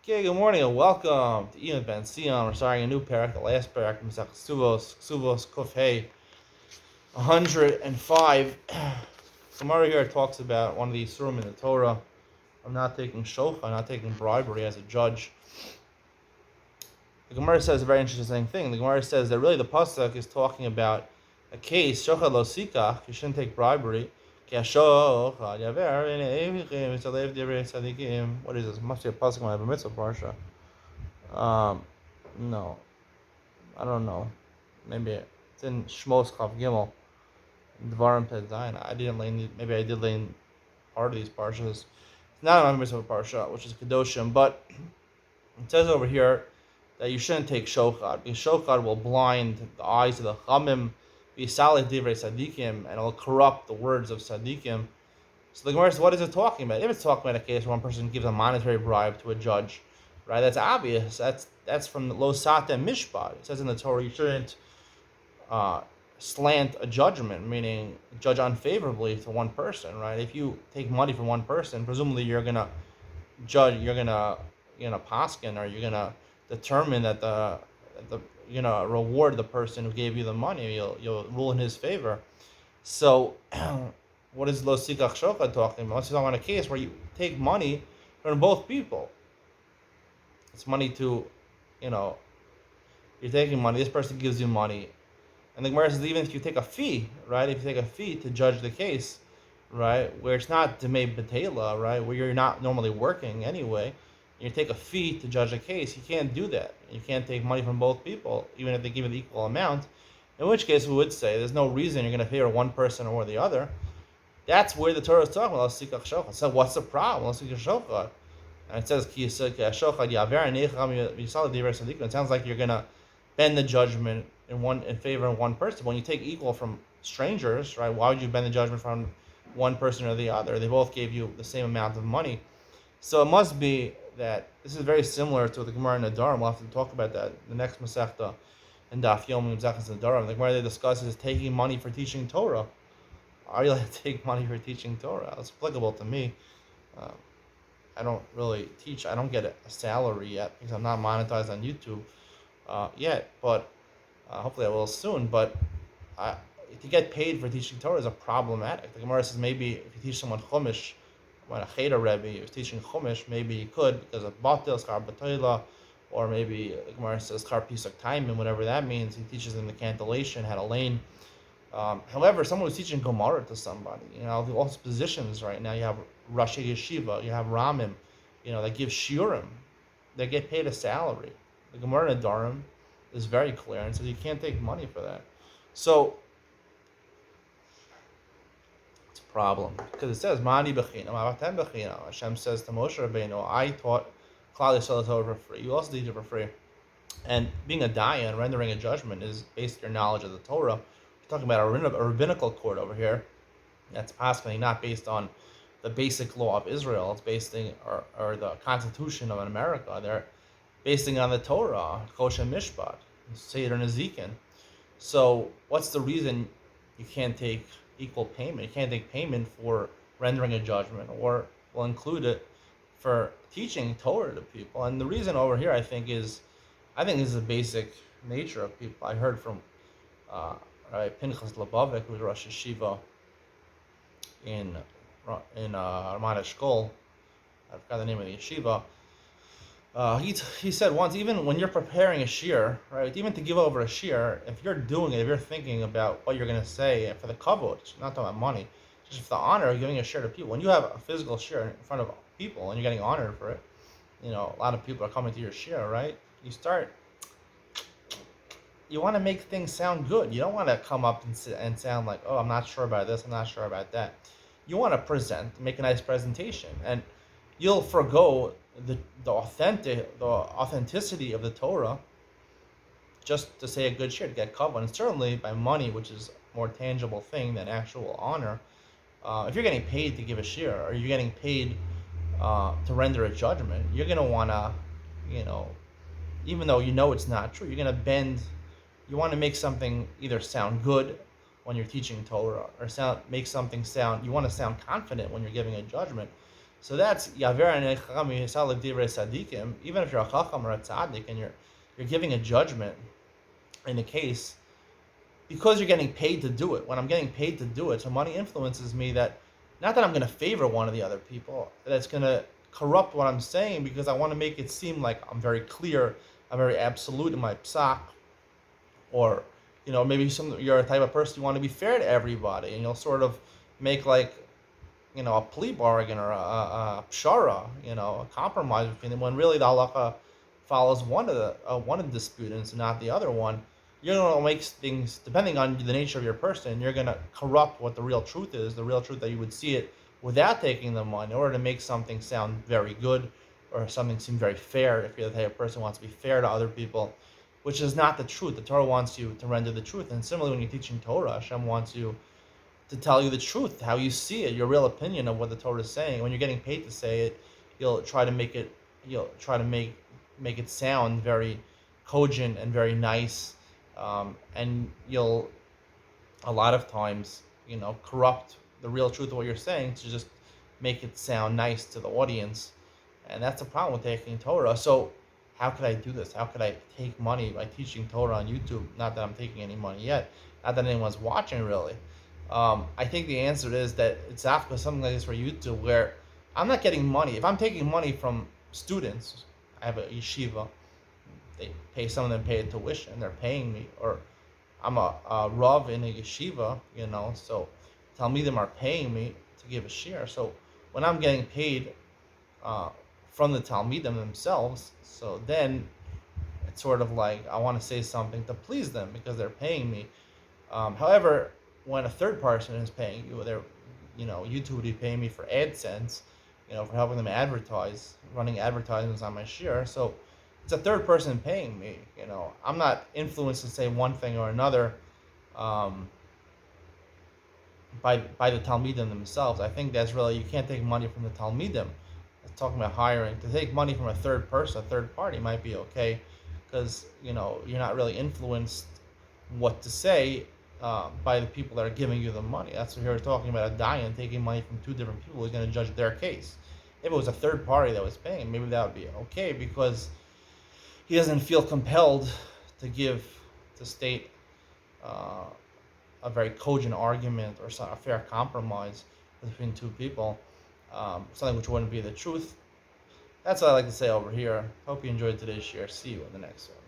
Okay, good morning and welcome to Iyun Benzion. We're starting a new parak, the last parak from Kesubos, Kufhei 105. Gemara here talks about one of the Surim in the Torah of not taking shofar, not taking bribery as a judge. The Gemara says a very interesting thing. The Gemara says that really the pasuk is talking about a case, shochad lo sikach, you shouldn't take bribery. What is this? Must be a pasuk on a mitzvah parsha. No, I don't know. Maybe it's in Shmos Chav Gimel, Dvarim Ped Zayin. I didn't lay. Maybe I did lay in part of these parshas. It's not a mitzvah parsha, which is kedoshim, but it says over here that you shouldn't take shochad because shochad will blind the eyes of the chamim, be salih divrei sadikim, and it'll corrupt the words of sadikim. So the Gemara says, what is it talking about? If it's talking about a case where one person gives a monetary bribe to a judge, right? That's obvious. That's from the lo satem mishpat. It says in the Torah you shouldn't slant a judgment, meaning judge unfavorably to one person, right? If you take money from one person, presumably you're gonna judge, paskin, or you're gonna determine that you're gonna reward the person who gave you the money. You'll rule in his favor. So, what is lo sikach shokad talking about? Let's talk about a case where you take money from both people. It's money to, you're taking money. This person gives you money, and the Gemara says even if you take a fee, right? If you take a fee to judge the case, right, where it's not demei betela, right, where you're not normally working anyway, and you take a fee to judge a case, you can't do that. You can't take money from both people, even if they give you the equal amount. In which case, we would say there's no reason you're going to favor one person or the other. That's where the Torah is talking about sikach shochat. So what's the problem? Sikach shochat. And it says it sounds like you're gonna bend the judgment in favor of one person. When you take equal from strangers, right? Why would you bend the judgment from one person or the other? They both gave you the same amount of money. So it must be that this is very similar to the Gemara in Nadarim. We'll have to talk about that the next Masechta in Daf Yom Zechus Nadarim. The Gemara they discusses is taking money for teaching Torah. Are you allowed to take money for teaching Torah? It's applicable to me. I don't really teach. I don't get a salary yet because I'm not monetized on YouTube yet, but hopefully I will soon. But to get paid for teaching Torah is a problematic. The Gemara says maybe if you teach someone Chumash, when a Cheder Rebbe is teaching Chumash, maybe you could because of Batil, Skar Batoila, or maybe the Gemara says Skar Pisak Taimim, whatever that means. He teaches them the cantillation, how to lane. However, someone who's teaching Gemara to somebody, all those positions right now, you have Rashi Yeshiva, you have Ramim, that give Shiurim, they get paid a salary. The Gemara in Adarim is very clear and says you can't take money for that. So, it's a problem. Because it says, Mani Bechina, Mavatem Bechina. Hashem says to Moshe Rabbeinu, I taught Klal Yisrael Torah for free. You also teach it for free. And being a dayan, rendering a judgment, is based on your knowledge of the Torah. We're talking about a rabbinical court over here. That's possibly not based on the basic law of Israel. It's based or the Constitution of America. They're basing it on the Torah, Kosher Mishpat, Seder Nezikin. So what's the reason you can't take equal payment? You can't take payment for rendering a judgment, or we'll include it for teaching Torah to people. And the reason over here, I think this is the basic nature of people. I heard from Rabbi Pinchas Lubavitch, who's Rosh Yeshiva in Ramat Eshkol. I forgot the name of the yeshiva. He said once, even when you're preparing a shir, right, even to give over a shir, if you're doing it, if you're thinking about what you're going to say for the kavod, not talking about money, just for the honor of giving a shir to people. When you have a physical shir in front of people and you're getting honored for it, a lot of people are coming to your shir, right? You want to make things sound good. You don't want to come up and sound like, oh, I'm not sure about this, I'm not sure about that. You want to make a nice presentation, and you'll forego the authenticity of the Torah just to say a good shir, to get covered. And certainly by money, which is a more tangible thing than actual honor. If you're getting paid to give a shir, or you're getting paid to render a judgment, you're going to want to, even though it's not true, you're going to bend. You want to make something either sound good when you're teaching Torah, or make something sound. You want to sound confident when you're giving a judgment. So that's yaver and chacham yisal divrei sadikim. Even if you're a chacham or a tzaddik and you're giving a judgment in a case because you're getting paid to do it. When I'm getting paid to do it, so money influences me that not that I'm going to favor one of the other people, that's going to corrupt what I'm saying because I want to make it seem like I'm very clear, I'm very absolute in my psak, or maybe you're a type of person you want to be fair to everybody, and you'll sort of make like a plea bargain or a pshara, a compromise between them, when really the halacha follows one of the disputants and not the other one. You're gonna make things, depending on the nature of your person, you're gonna corrupt what the real truth is, the real truth that you would see it without taking the money, in order to make something sound very good or something seem very fair. If you're the type of person who wants to be fair to other people, which is not the truth. The Torah wants you to render the truth, and similarly, when you're teaching Torah, Hashem wants you to tell you the truth, how you see it, your real opinion of what the Torah is saying. When you're getting paid to say it, you'll try to make it sound very cogent and very nice, and you'll a lot of times corrupt the real truth of what you're saying to just make it sound nice to the audience, and that's the problem with taking Torah. So how could I do this? How could I take money by teaching Torah on YouTube? Not that I'm taking any money yet, not that anyone's watching really. I think the answer is that it's after something like this for YouTube, where I'm not getting money. If I'm taking money from students, I have a yeshiva, some of them pay a tuition, they're paying me, or I'm a rav in a yeshiva, so Talmidim are paying me to give a share. So when I'm getting paid from the Talmidim themselves, so then it's sort of like I want to say something to please them because they're paying me. However, when a third person is paying you, YouTube would be paying me for AdSense, for helping them advertise, running advertisements on my share. So it's a third person paying me. I'm not influenced to say one thing or another by the Talmidim themselves. I think that's really, you can't take money from the Talmidim. Talking about hiring, to take money from a third person, a third party might be okay, because you're not really influenced what to say by the people that are giving you the money. That's what we're talking about, a dayan taking money from two different people who's going to judge their case. If it was a third party that was paying, maybe that would be okay, because he doesn't feel compelled to state a very cogent argument or a fair compromise between two people, something which wouldn't be the truth. That's what I like to say over here. Hope you enjoyed today's share. See you in the next one.